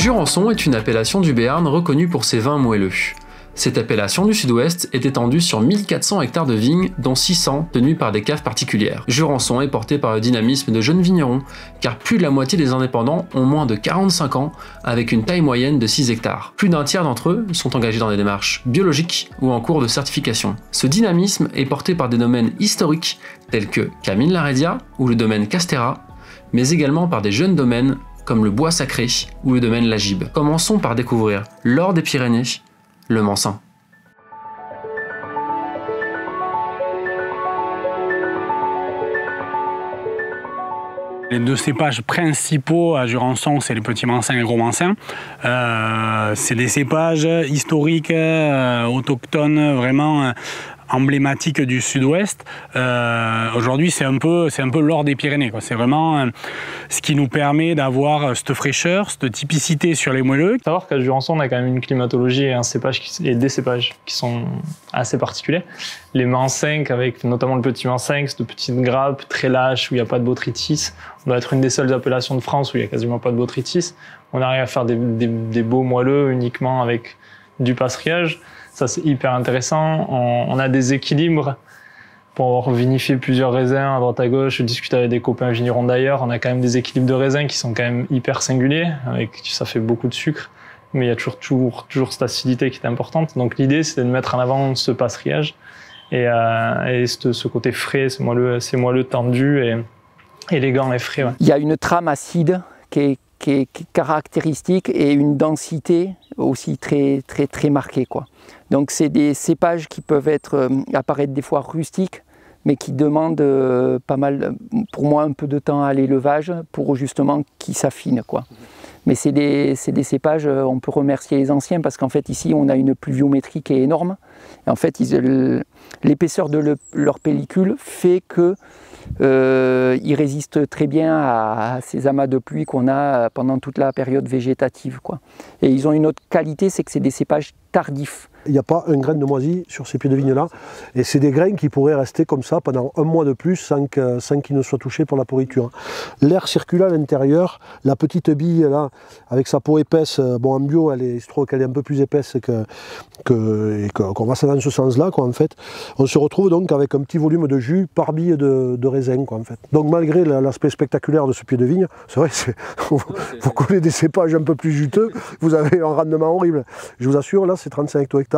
Jurançon est une appellation du Béarn reconnue pour ses vins moelleux. Cette appellation du sud-ouest est étendue sur 1400 hectares de vignes, dont 600 tenus par des caves particulières. Jurançon est porté par le dynamisme de jeunes vignerons, car plus de la moitié des indépendants ont moins de 45 ans, avec une taille moyenne de 6 hectares. Plus d'un tiers d'entre eux sont engagés dans des démarches biologiques ou en cours de certification. Ce dynamisme est porté par des domaines historiques tels que Camine-la-Rédia ou le domaine Castera, mais également par des jeunes domaines comme le Bois Sacré ou le domaine La Gibe. Commençons par découvrir l'Or des Pyrénées, le Mansin. Les deux cépages principaux à Jurançon, c'est le Petit Mansin et le Gros Mansin. C'est des cépages historiques, autochtones, vraiment emblématiques du sud-ouest. Aujourd'hui, c'est un peu l'or des Pyrénées. C'est vraiment ce qui nous permet d'avoir cette fraîcheur, cette typicité sur les moelleux. Il faut savoir qu'à Jurançon, on a quand même une climatologie et et des cépages qui sont assez particuliers. Les Mansins, avec notamment le Petit Mansin, c'est de petites grappes très lâches où il n'y a pas de botrytis. On doit être une des seules appellations de France où il n'y a quasiment pas de botrytis. On arrive à faire des beaux moelleux uniquement avec du passerillage. Ça, c'est hyper intéressant. On a des équilibres pour avoir vinifié plusieurs raisins à droite à gauche. Je discute avec des copains vignerons d'ailleurs. On a quand même des équilibres de raisins qui sont quand même hyper singuliers. Ça fait beaucoup de sucre, mais il y a toujours cette acidité qui est importante. Donc l'idée, c'est de mettre en avant ce passerillage et ce côté frais, ces moelleux tendus et élégants et frais. Ouais. Il y a une trame acide qui est caractéristique et une densité aussi très marquée, quoi. Donc c'est des cépages qui peuvent apparaître des fois rustiques, mais qui demandent pas mal, pour moi, un peu de temps à l'élevage pour justement qu'ils s'affinent, quoi. Mais c'est des cépages, on peut remercier les anciens parce qu'en fait ici on a une pluviométrie qui est énorme. Et en fait l'épaisseur de leur pellicule fait que ils résistent très bien à ces amas de pluie qu'on a pendant toute la période végétative, quoi. Et ils ont une autre qualité, c'est que c'est des cépages tardifs. Il n'y a pas un grain de moisi sur ces pieds de vigne là, et c'est des grains qui pourraient rester comme ça pendant un mois de plus sans qu'ils ne soient touchés pour la pourriture. L'air circule à l'intérieur, la petite bille là, avec sa peau épaisse, bon en bio il se trouve qu'elle est un peu plus épaisse qu'on va dans ce sens là, quoi, en fait. On se retrouve donc avec un petit volume de jus par bille de raisin, quoi, en fait. Donc malgré l'aspect spectaculaire de ce pied de vigne, c'est vrai, vous connaissez des cépages un peu plus juteux, vous avez un rendement horrible. Je vous assure, là c'est 35 hectare.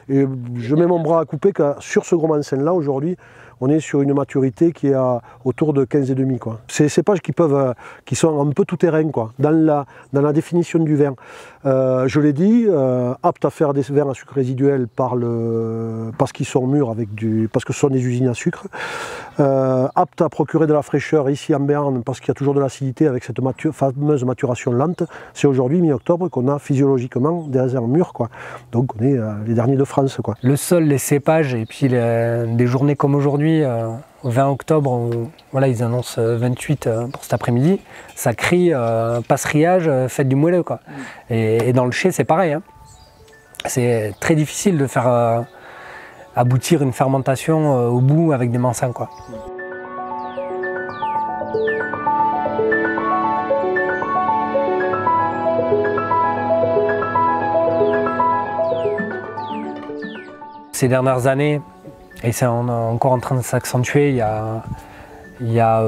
Et je mets mon bras à couper que sur ce Gros Mansin là aujourd'hui, on est sur une maturité qui est autour de 15,5, quoi. C'est des cépages qui sont un peu tout terrain, quoi, dans la définition du vin. Je l'ai dit, apte à faire des vins à sucre résiduel parce qu'ils sont mûrs parce que ce sont des usines à sucre. Apte à procurer de la fraîcheur ici en Béarn parce qu'il y a toujours de l'acidité avec cette fameuse maturation lente. C'est aujourd'hui, mi-octobre, qu'on a physiologiquement des raisins mûrs, quoi. Donc on est les derniers de France, quoi. Le sol, les cépages et puis des journées comme aujourd'hui, au 20 octobre, voilà, ils annoncent 28 pour cet après-midi, ça crie passerillage, faites du moelleux, quoi. Et dans le chai, c'est pareil, hein. C'est très difficile de faire aboutir une fermentation au bout avec des mansins, quoi. Ces dernières années, et c'est encore en train de s'accentuer, il y a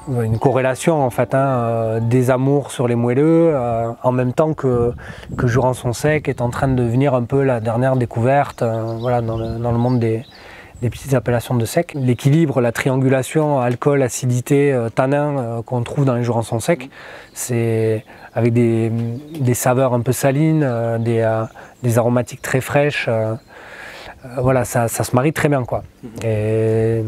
une corrélation en fait, des amours sur les moelleux, en même temps que Jurançon sec est en train de devenir un peu la dernière découverte voilà, dans le monde des petites appellations de sec. L'équilibre, la triangulation alcool, acidité, tanin qu'on trouve dans les Jurançon secs, c'est avec des saveurs un peu salines, des aromatiques très fraîches. Voilà, ça se marie très bien, quoi. Et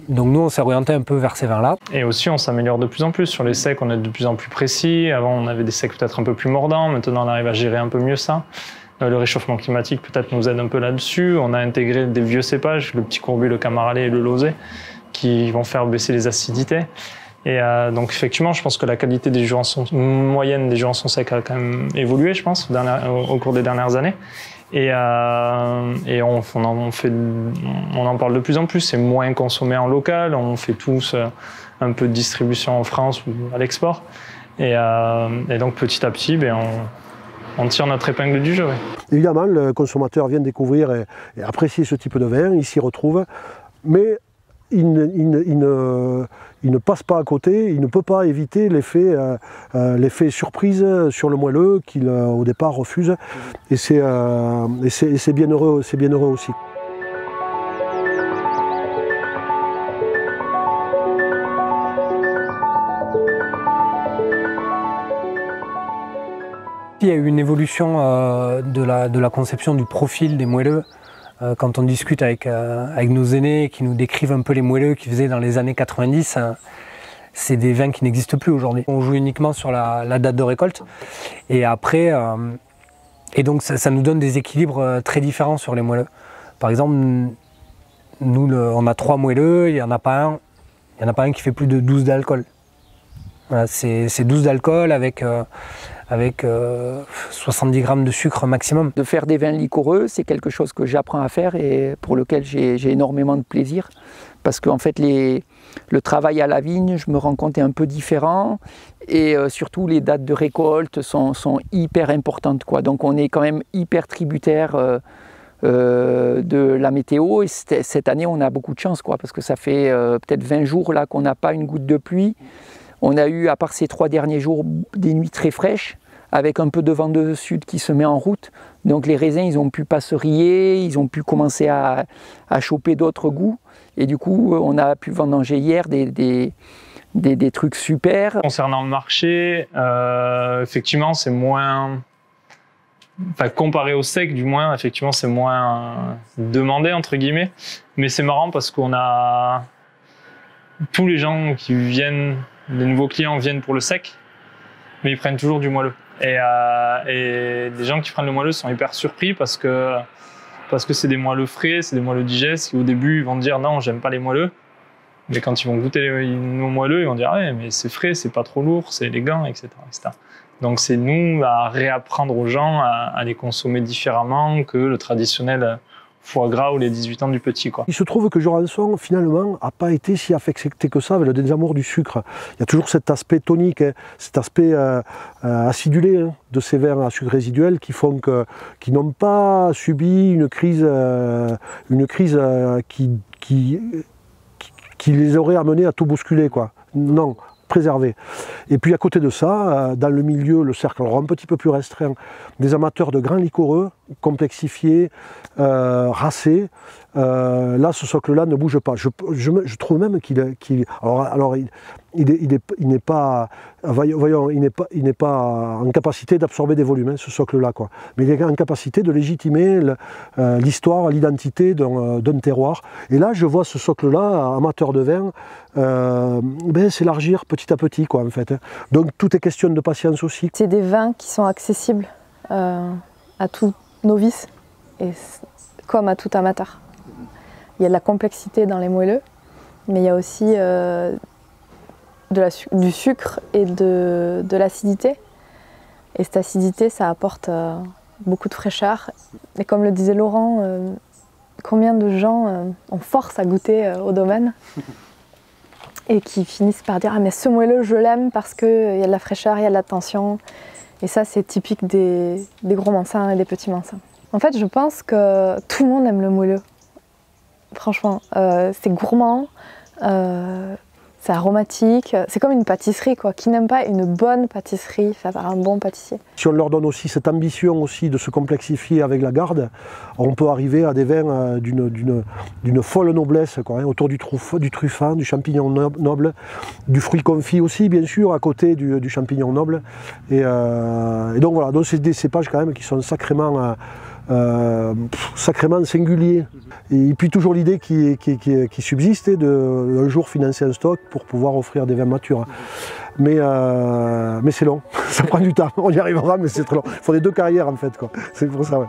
donc nous, on s'est orienté un peu vers ces vins-là. Et aussi, on s'améliore de plus en plus. Sur les secs, on est de plus en plus précis. Avant, on avait des secs peut-être un peu plus mordants. Maintenant, on arrive à gérer un peu mieux ça. Le réchauffement climatique peut-être nous aide un peu là-dessus. On a intégré des vieux cépages, le Petit Courbu, le Camaralais et le Lauzet, qui vont faire baisser les acidités. Et donc effectivement, je pense que la qualité des moyenne des Jurançon secs a quand même évolué, je pense, au cours des dernières années. Et on en parle de plus en plus, c'est moins consommé en local, on fait tous un peu de distribution en France ou à l'export. Et donc petit à petit, on tire notre épingle du jeu. Ouais. Évidemment, le consommateur vient découvrir et apprécier ce type de vin, il s'y retrouve, mais il ne passe pas à côté, il ne peut pas éviter l'effet surprise sur le moelleux qu'il au départ refuse, et c'est bien heureux aussi. Il y a eu une évolution de la conception du profil des moelleux. Quand on discute avec nos aînés qui nous décrivent un peu les moelleux qu'ils faisaient dans les années 90, c'est des vins qui n'existent plus aujourd'hui. On joue uniquement sur la date de récolte. Et après, et donc ça nous donne des équilibres très différents sur les moelleux. Par exemple, nous, on a 3 moelleux, il n'y en a pas un qui fait plus de 12 d'alcool. Voilà, c'est 12 d'alcool avec 70 grammes de sucre maximum. De faire des vins liquoreux, c'est quelque chose que j'apprends à faire et pour lequel j'ai énormément de plaisir. Parce qu'en fait, le travail à la vigne, je me rends compte, est un peu différent. Et surtout, les dates de récolte sont hyper importantes, quoi. Donc on est quand même hyper tributaire de la météo. Et cette année, on a beaucoup de chance, quoi, parce que ça fait peut-être 20 jours là qu'on n'a pas une goutte de pluie. On a eu, à part ces 3 derniers jours, des nuits très fraîches, avec un peu de vent de sud qui se met en route. Donc les raisins, ils ont pu passeriller, ils ont pu commencer à choper d'autres goûts. Et du coup, on a pu vendanger hier des trucs super. Concernant le marché, effectivement, c'est moins... Enfin, comparé au sec, du moins, effectivement, c'est moins demandé, entre guillemets. Mais c'est marrant parce qu'on a... Tous les gens qui viennent... Les nouveaux clients viennent pour le sec, mais ils prennent toujours du moelleux. Et les gens qui prennent le moelleux sont hyper surpris parce que c'est des moelleux frais, c'est des moelleux digestes. Au début, ils vont dire non, j'aime pas les moelleux. Mais quand ils vont goûter nos moelleux, ils vont dire ouais, mais c'est frais, c'est pas trop lourd, c'est élégant, etc., etc. Donc c'est nous à réapprendre aux gens à les consommer différemment que le traditionnel foie gras ou les 18 ans du petit, quoi. Il se trouve que Jurançon, finalement, n'a pas été si affecté que ça avec le désamour du sucre. Il y a toujours cet aspect tonique, hein, cet aspect acidulé, hein, de ces vins à sucre résiduel qui font qui n'ont pas subi une crise qui les aurait amenés à tout bousculer, quoi. Non, préservé. Et puis à côté de ça, dans le milieu, le cercle alors un petit peu plus restreint, des amateurs de grains liquoreux, complexifiés, racés, là ce socle-là ne bouge pas. Je trouve même qu'il n'est pas, voyons, il n'est pas en capacité d'absorber des volumes, hein, ce socle-là, quoi. Mais il est en capacité de légitimer l'histoire, l'identité d'un terroir. Et là, je vois ce socle-là, amateur de vin, s'élargir petit à petit, quoi, en fait. Donc tout est question de patience aussi. C'est des vins qui sont accessibles à tout novice et comme à tout amateur. Il y a de la complexité dans les moelleux, mais il y a aussi du sucre et de l'acidité. Et cette acidité, ça apporte beaucoup de fraîcheur. Et comme le disait Laurent, combien de gens on force à goûter au domaine et qui finissent par dire « Ah mais ce moelleux, je l'aime parce qu'il y a de la fraîcheur, il y a de la tension ». Et ça, c'est typique des gros mansins et des petits mansins. En fait, je pense que tout le monde aime le moelleux. Franchement, c'est gourmand, c'est aromatique, c'est comme une pâtisserie, quoi. Qui n'aime pas une bonne pâtisserie fait par un bon pâtissier? Si on leur donne aussi cette ambition aussi de se complexifier avec la garde, on peut arriver à des vins d'une folle noblesse, quoi, hein, autour du truffat, du champignon noble, du fruit confit aussi, bien sûr, à côté du champignon noble. Et donc voilà, donc c'est des cépages quand même qui sont sacrément singulier. Et puis toujours l'idée qui subsiste est de un jour financer un stock pour pouvoir offrir des vins matures. Mais c'est long, ça prend du temps, on y arrivera, mais c'est trop long. Il faut des 2 carrières en fait, quoi. C'est pour ça, ouais.